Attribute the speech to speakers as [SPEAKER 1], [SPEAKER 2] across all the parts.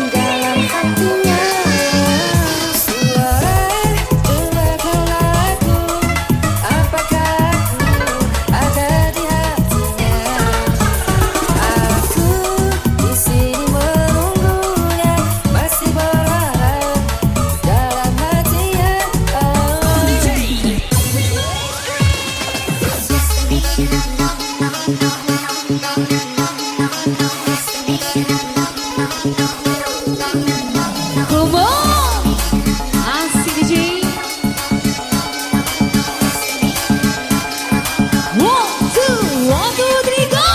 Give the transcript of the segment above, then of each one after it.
[SPEAKER 1] dalam hatinya. Suara dengarkan aku, apakah aku ada di hatinya? Aku di sini menunggunya, masih berharap dalam hatinya.
[SPEAKER 2] Come on, asik DJ. One, two, three, go.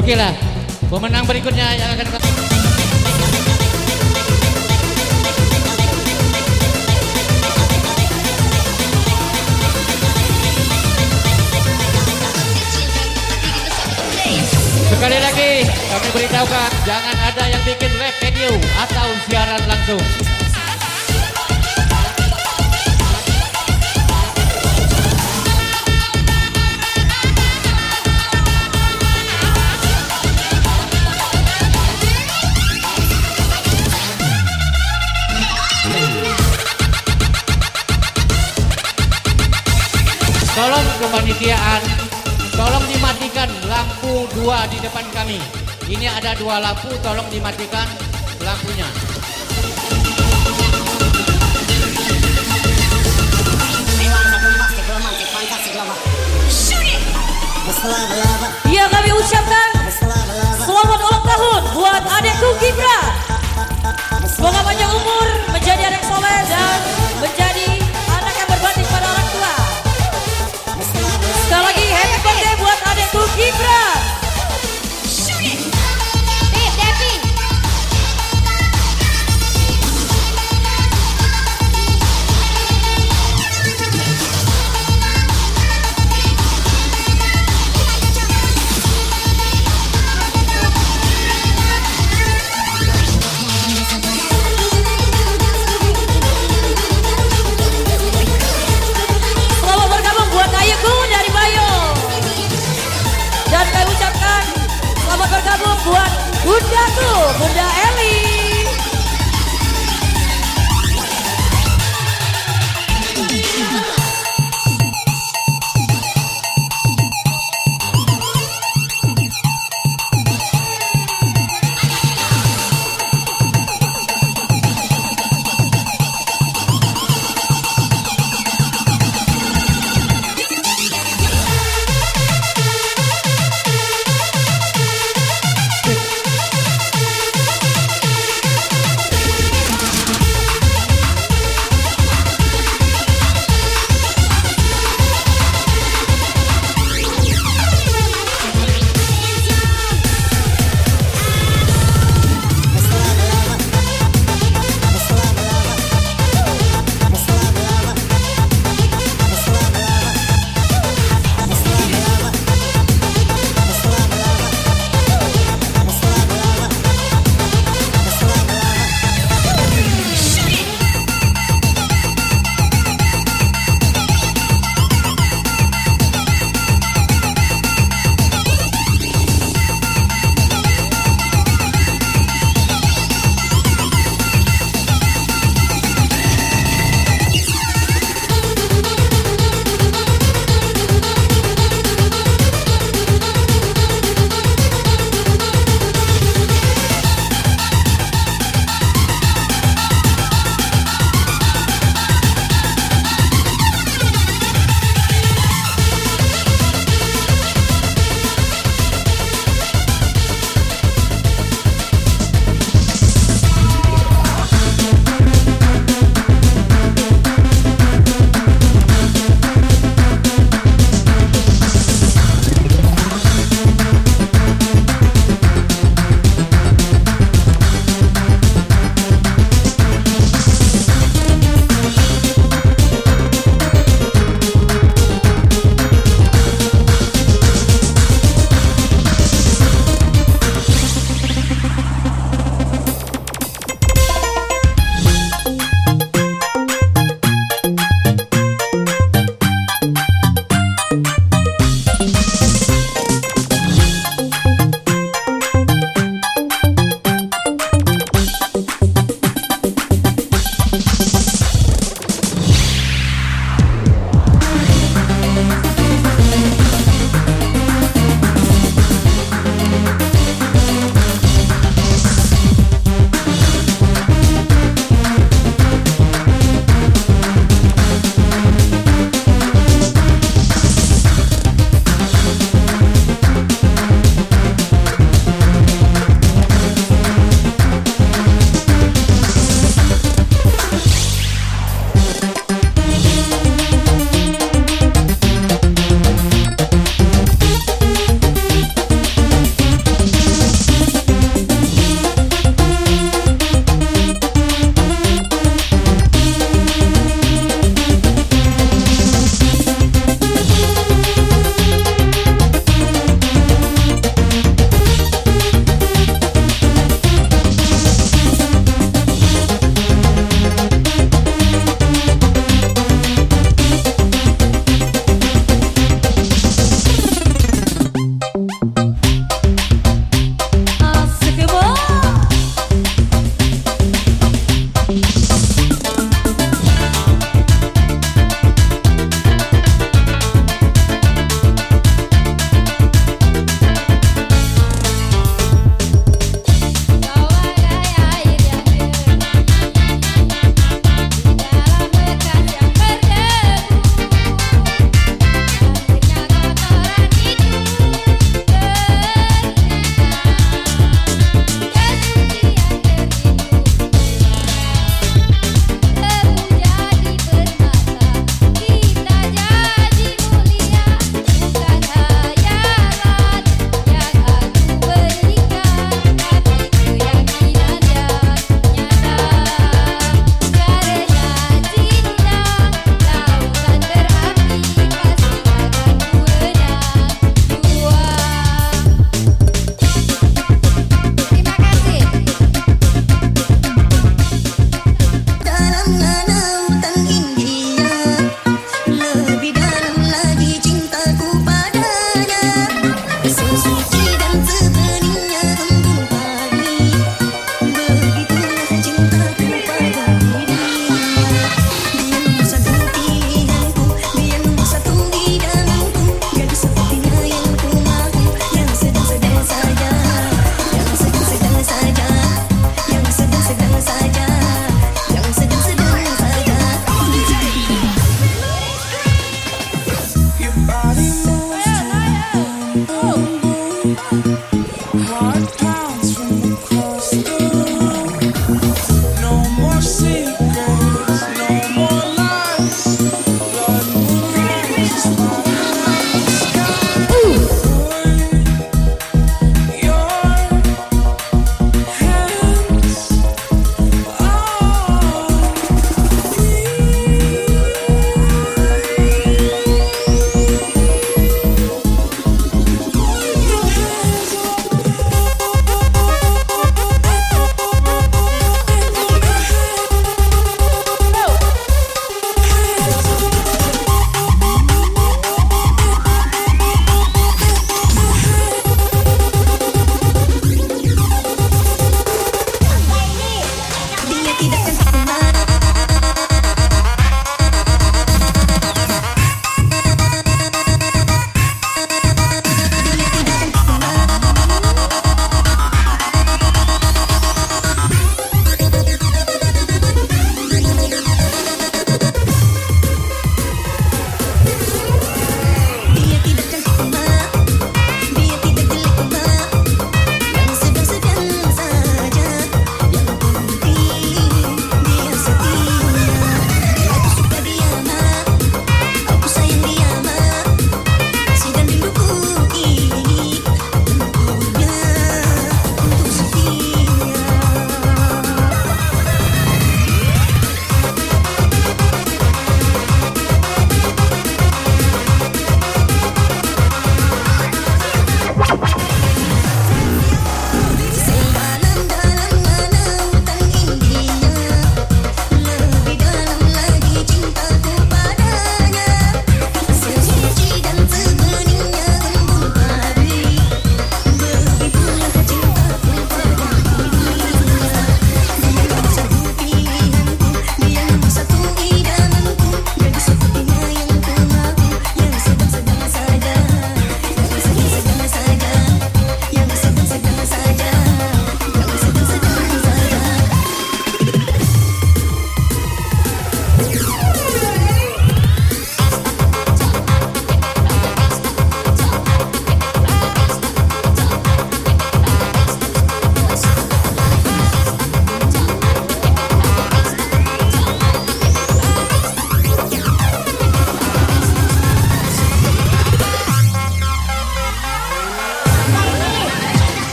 [SPEAKER 3] Oke lah, pemenang berikutnya yang akan sekali lagi kami beritahukan jangan ada yang bikin web video atau siaran langsung. Tolong kepanitiaan, tolong dimatikan lampu 2 di depan kami. Ini ada 2 lampu, tolong dimatikan lampunya.
[SPEAKER 2] Ya, kami ucapkan selamat ulang tahun buat adekku Gibra. Semoga panjang umur, menjadi anak soleh dan menjadi anak yang berbakti pada orang tua. Sekali lagi happy birthday buat adekku Gibra.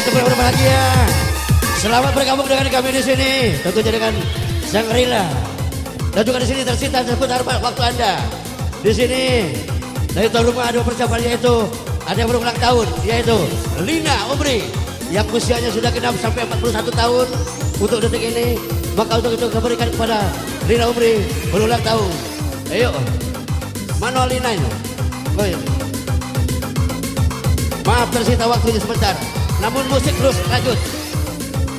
[SPEAKER 4] teman berbahagia. Selamat bergabung dengan kami di sini. Tentunya dengan Shangri-La. Dan juga di sini tersita seputar waktu Anda. Di sini dari tuan rumah ada persiapan, yaitu ada yang berulang tahun, yaitu Lina Umri yang usianya sudah genap sampai 41 tahun untuk detik ini. Maka untuk itu kembalikan kepada Lina Umri berulang tahun. Ayo, mana Lina ini? Oh, iya. Maaf tersita waktunya sebentar, namun musik terus lanjut.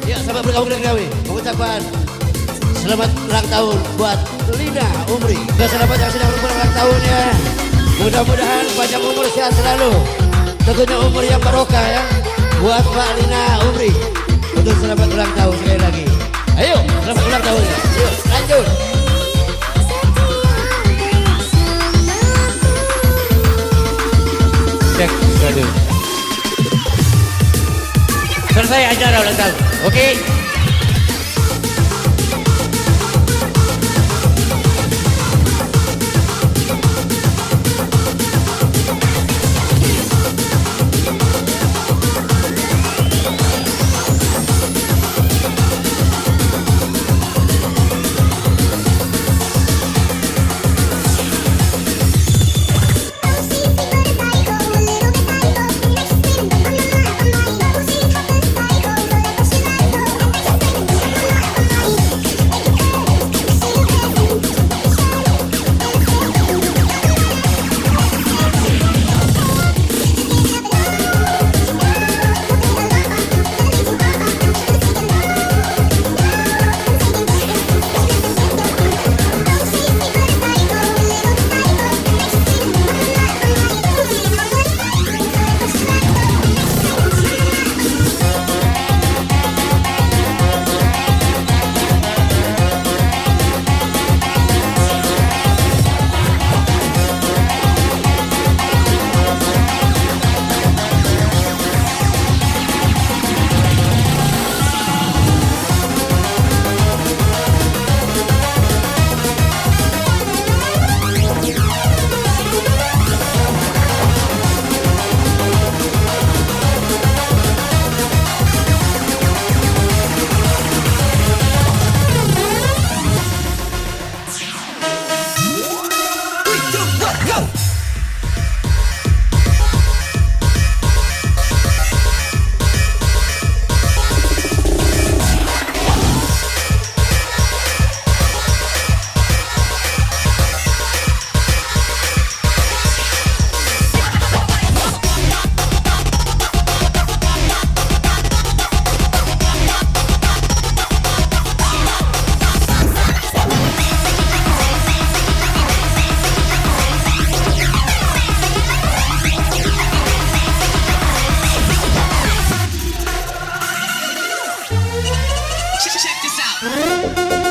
[SPEAKER 4] Ya, sahabat bergabung dengan kami mengucapkan selamat ulang tahun buat Lina Umri. Dan selamat yang sedang berulang tahunnya. Mudah-mudahan panjang umur, sehat selalu. Tentunya umur yang barokah ya buat Mbak Lina Umri. Untuk selamat ulang tahun sekali lagi. Ayo, selamat ulang tahun. Yuk, lanjut.
[SPEAKER 3] Cek, aduh. Selesai acara ulang tahun. Oke.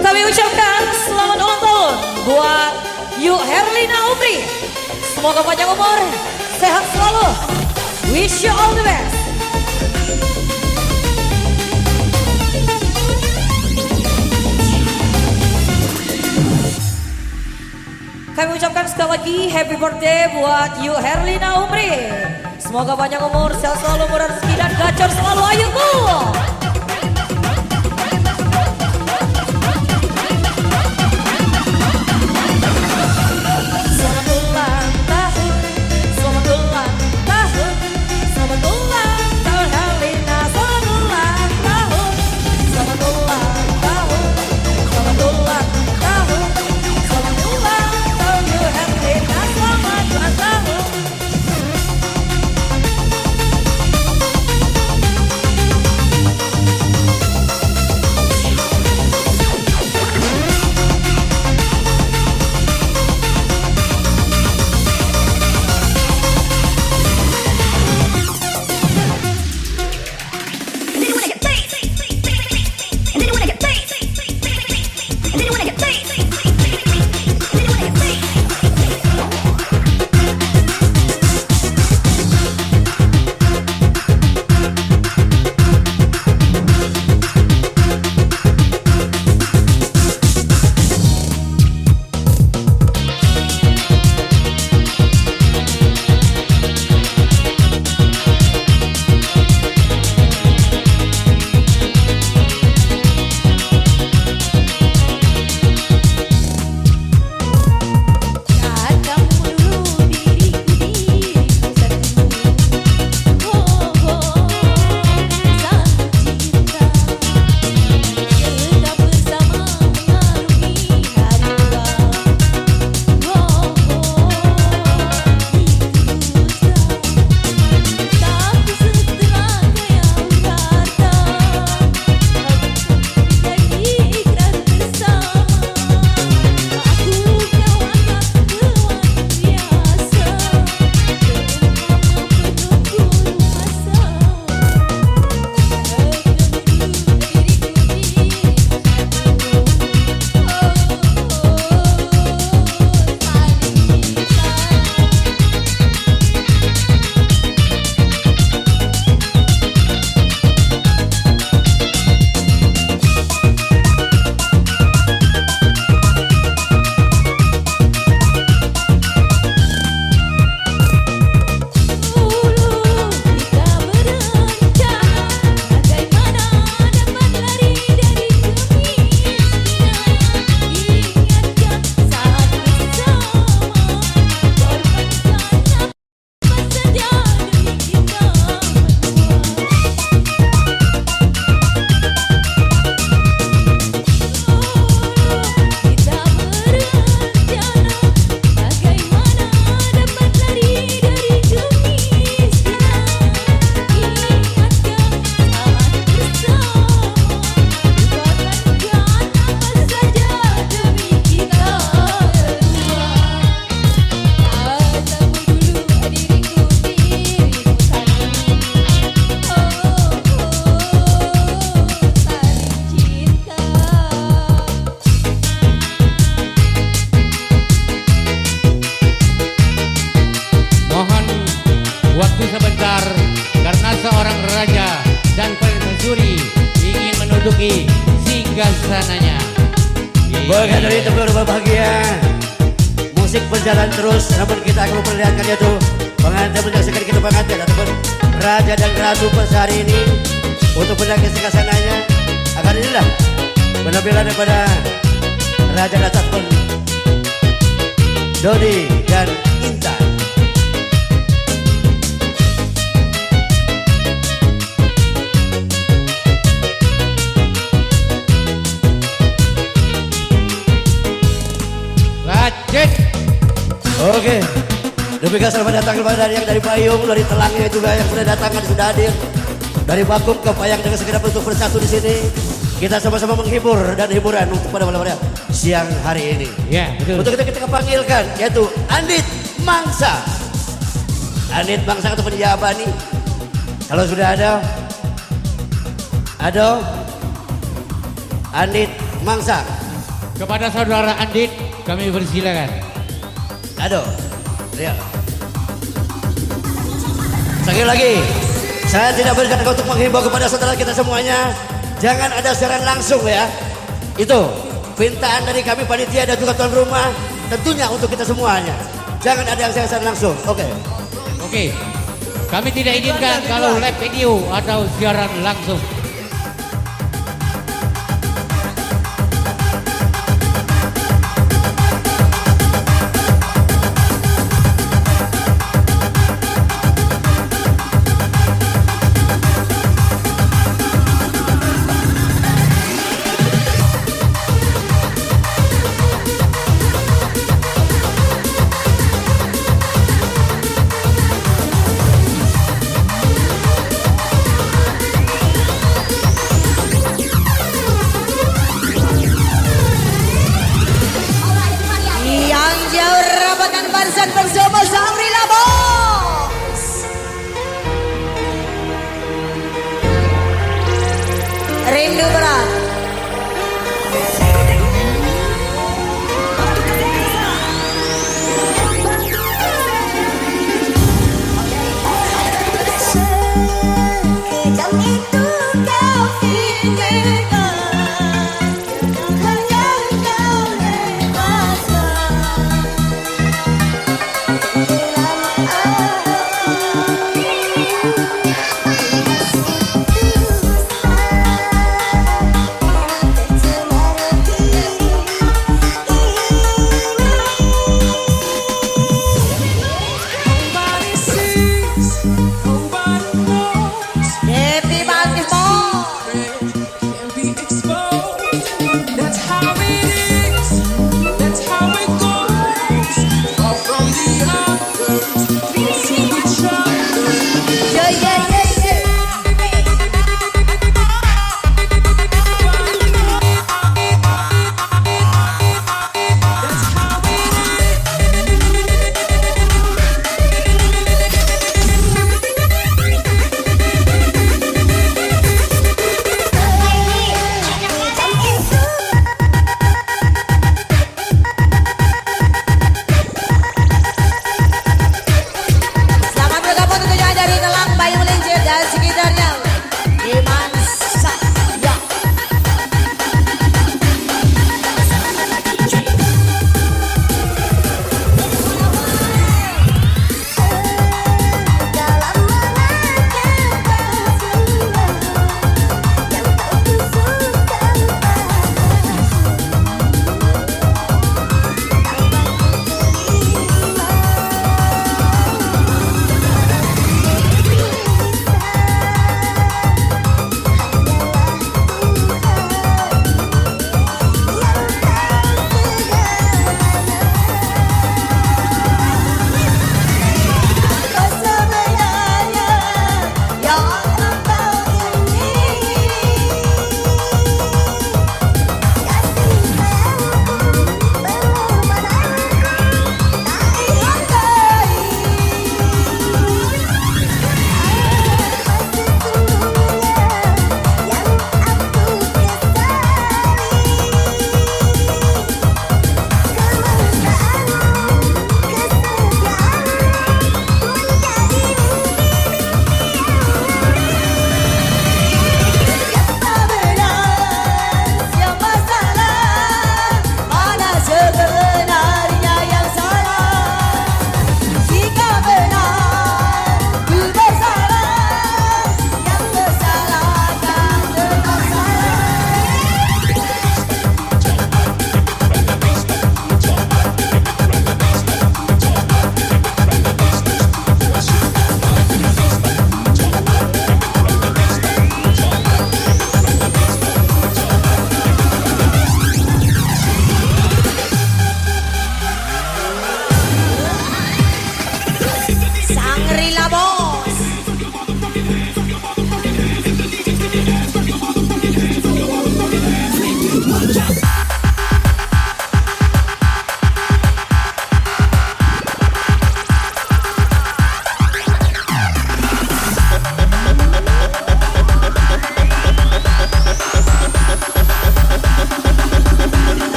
[SPEAKER 2] Kami ucapkan selamat ulang tahun buat Yu Herlina Umri. Semoga panjang umur, sehat selalu. Wish you all the best. Kami ucapkan sekali lagi happy birthday buat Yu Herlina Umri. Semoga panjang umur, sehat selalu, murah rezeki dan gacor selalu. Ayo tuh.
[SPEAKER 3] seorang raja dan permaisuri ingin menduduki singgasananya.
[SPEAKER 4] Maka dari itu berbahagia, musik berjalan terus, namun kita akan memperlihatkan yaitu pengantin menyaksikan kita pengantin ataupun raja dan ratu pada hari ini untuk menangis singgasananya. Akan inilah penampilan daripada raja dan ratu Dodi dan Intan. Oke, demikian selamat datang kepada dari payung, dari telangnya juga yang sudah datang dan sudah hadir. Dari Bakung ke Payang dengan segenap untuk bersatu di sini. Kita sama-sama menghibur dan hiburan untuk pada malam siang hari ini.
[SPEAKER 3] Ya, betul.
[SPEAKER 4] Untuk kita panggilkan yaitu Andit Mangsa. Andit Mangsa atau Penjabani. Kalau sudah ada Andit Mangsa.
[SPEAKER 3] Kepada saudara Andit kami persilakan.
[SPEAKER 4] Aduh, lihat. Sekali lagi, saya tidak berkata untuk menghimbau kepada saudara kita semuanya, jangan ada siaran langsung ya. Itu permintaan dari kami panitia dan juga tuan rumah, tentunya untuk kita semuanya. Jangan ada yang siaran langsung. Oke.
[SPEAKER 3] Kami tidak inginkan kalau live video atau siaran langsung.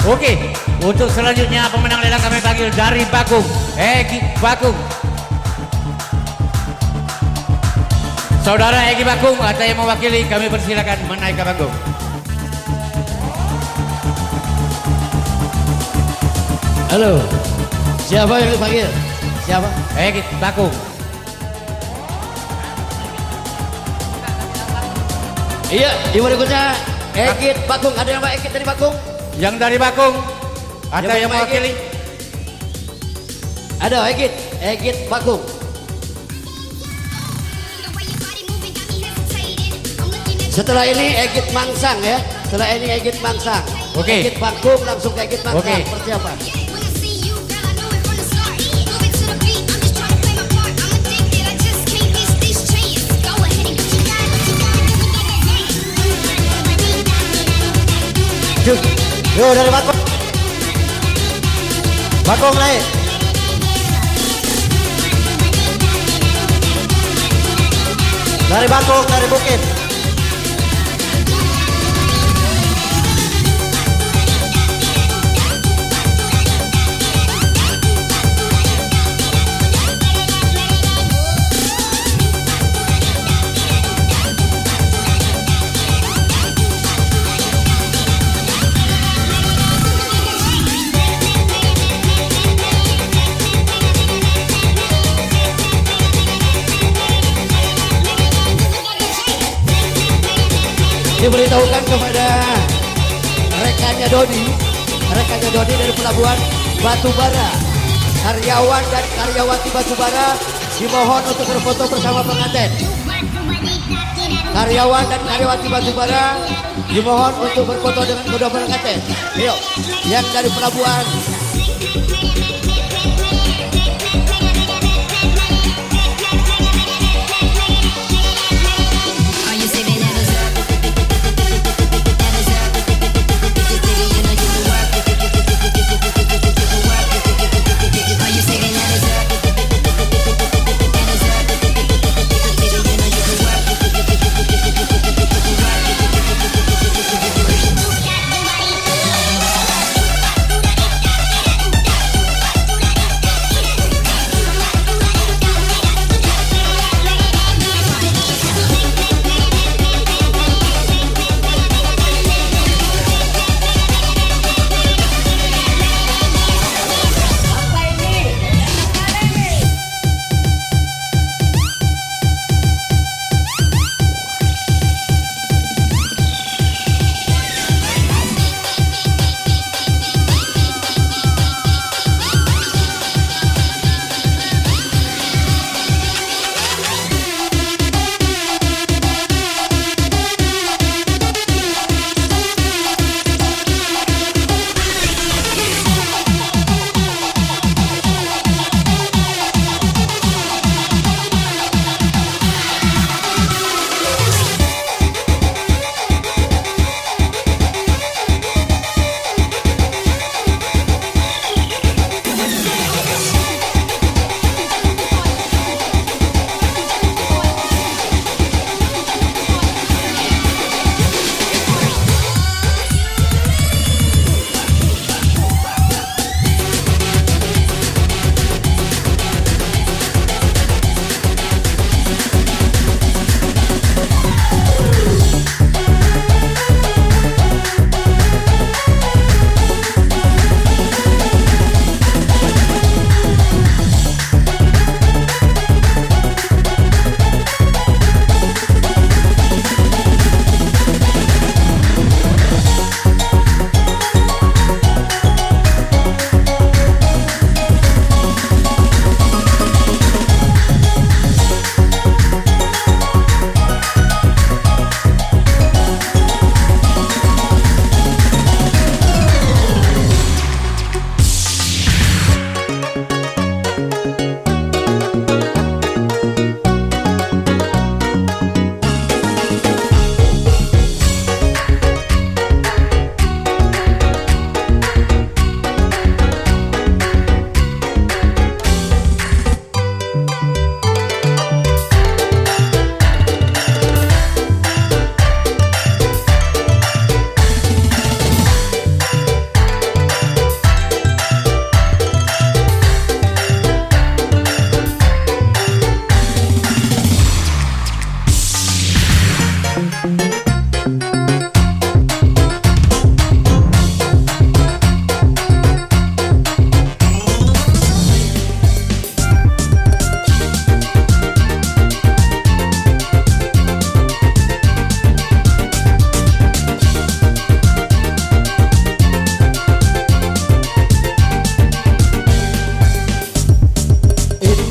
[SPEAKER 3] Oke, untuk selanjutnya pemenang lelang kami panggil dari Bakung, Egi Bakung. Saudara Egi Bakung, ada yang mewakili, kami persilakan menaik ke panggung.
[SPEAKER 4] Halo, siapa yang dipanggil? Siapa?
[SPEAKER 3] Egi Bakung.
[SPEAKER 4] Iya, di berikutnya Egit Bakung. Ada yang Mbak Egit dari Bakung?
[SPEAKER 3] Yang dari Bakung, ada yang mewakili?
[SPEAKER 4] Ada Egit Bakung. Setelah ini Egit Mangsang ya. Setelah ini Egit Mangsang.
[SPEAKER 3] Oke.
[SPEAKER 4] Egit Bakung langsung ke Egit Mangsang.
[SPEAKER 3] Oke.
[SPEAKER 4] Persiapan. Yo dari Bakung. Bakung naik. Dari Bakung, dari Bukit. Diberitahukan kepada rekannya Dodi dari Pelabuhan Batubara, karyawan dan karyawati Batubara dimohon untuk berfoto bersama pengantin. Karyawan dan karyawati Batubara dimohon untuk berfoto dengan kedua pengantin. Ayo, yang dari Pelabuhan.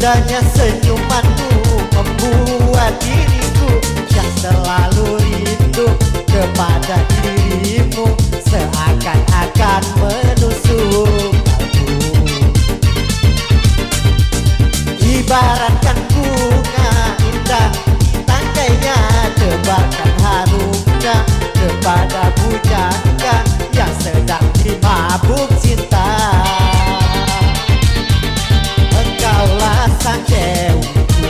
[SPEAKER 5] Indahnya senyumanmu membuat diriku yang selalu rindu kepada dirimu, seakan-akan menusuk aku. Ibaratkan bunga indah, tangkainya tebarkan harumnya kepada bujangga yang sedang dimabuk cinta. Engkaulah sang dewiku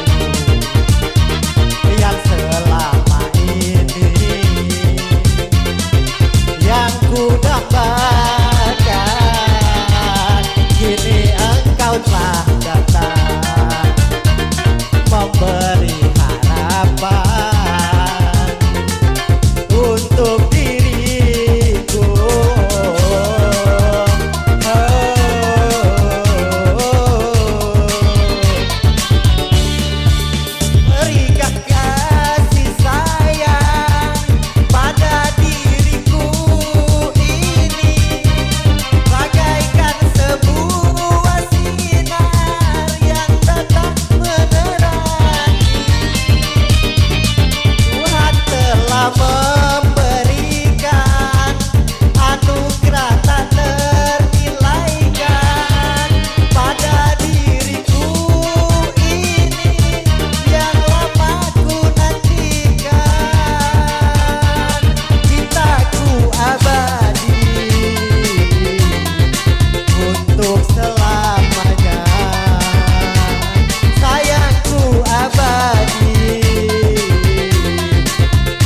[SPEAKER 5] yang selama ini yang ku dambakan. Kini engkau telah datang memberi harapan untuk diriku. Berikan kasih sayang pada diriku ini, bagaikan sebuah sinar yang datang menerangi. Tuhan telah memberikan anugerah tak ternilaikan pada diriku ini yang lama ku nantikan. Cintaku abadi untuk selamanya, sayangku abadi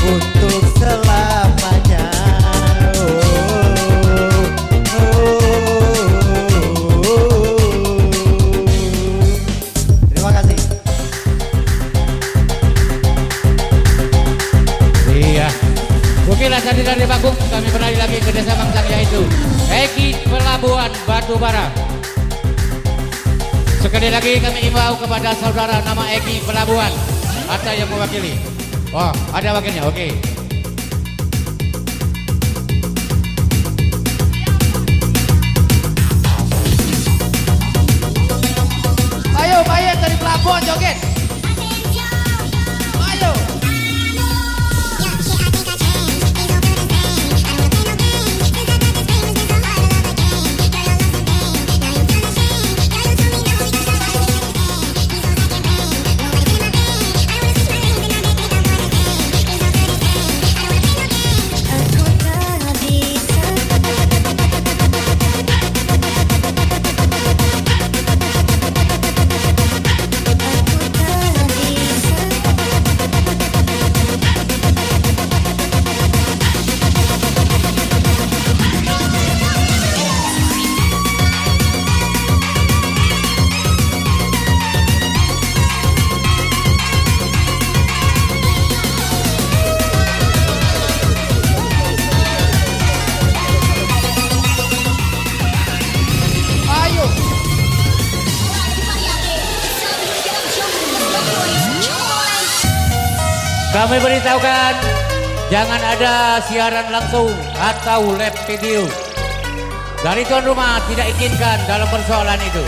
[SPEAKER 5] untuk selamanya. Terima kasih.
[SPEAKER 3] Iya. Okelah, tadi dari panggung kami kembali lagi ke Desa Mangsang, yaitu Eki Pelabuhan Batubara. Sekali lagi kami imbau kepada saudara nama Eki Pelabuhan, ada yang mewakili. Oh, ada wakilnya, oke.
[SPEAKER 6] Ayo Bayan dari Pelabuhan joget. Ayo.
[SPEAKER 3] Kami beritahukan jangan ada siaran langsung atau live video dari tuan rumah, tidak izinkan dalam persoalan itu.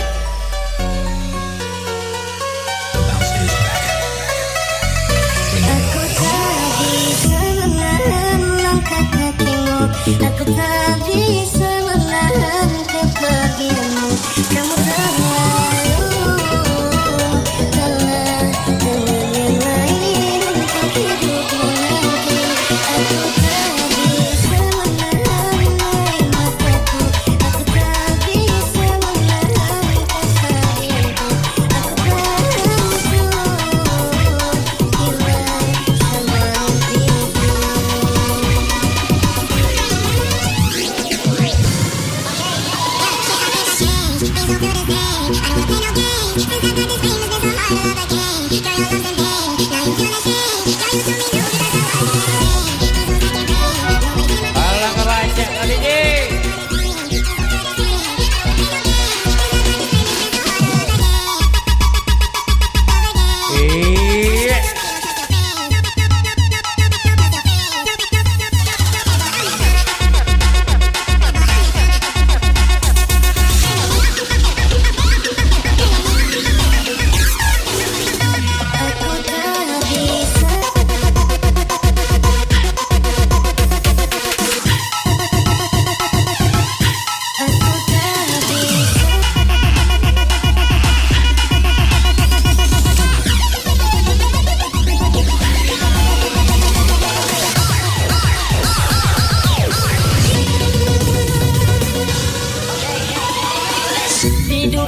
[SPEAKER 1] Aku tak bisa menahan kepergianmu. Kamu selalu kalah dengan yang lain untuk hidupmu nanti. Aku tak bisa menahan air mataku. Aku tak bisa menahan kesedihanku. Aku tak hancur hilang sama mimpiku.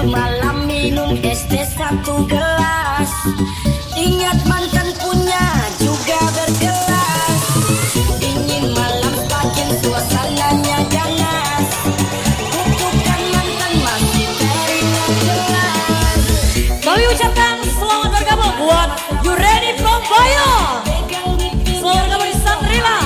[SPEAKER 1] malam minum es teh satu gelas. Ingat mantan punya juga bergelas. Dingin malam pagi suasananya ganas. Kukukan mantan masih teringat jelas.
[SPEAKER 2] Kami ucapkan selamat bergabung buat You Ready from Bayo. Selamat bergabung di Sangrila.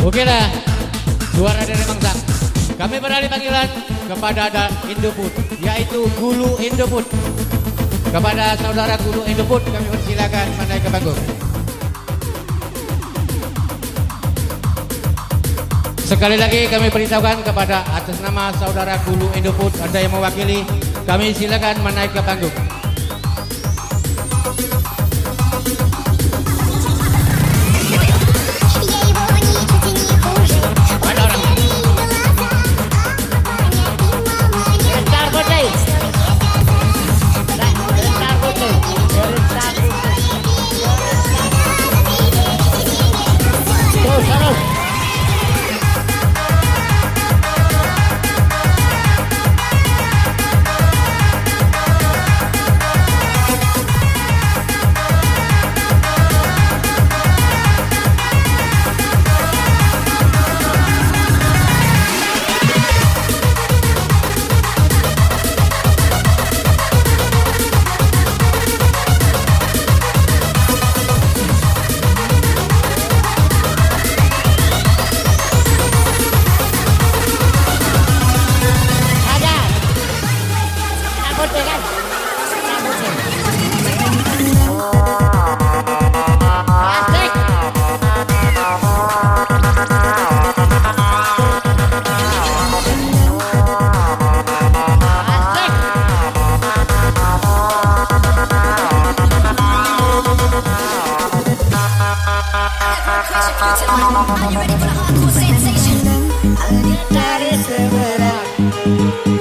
[SPEAKER 3] Oke lah, suara dari Mangsang. Kami beralih panggilan kepada Indofood, yaitu Gulu Indofood. Kepada saudara Gulu Indofood, kami persilakan menaik ke panggung. Sekali lagi kami beritahukan kepada atas nama saudara Gulu Indofood, Anda yang mewakili, kami silakan menaik ke panggung.
[SPEAKER 1] Are you ready for the hardcore sensation? Dari seberang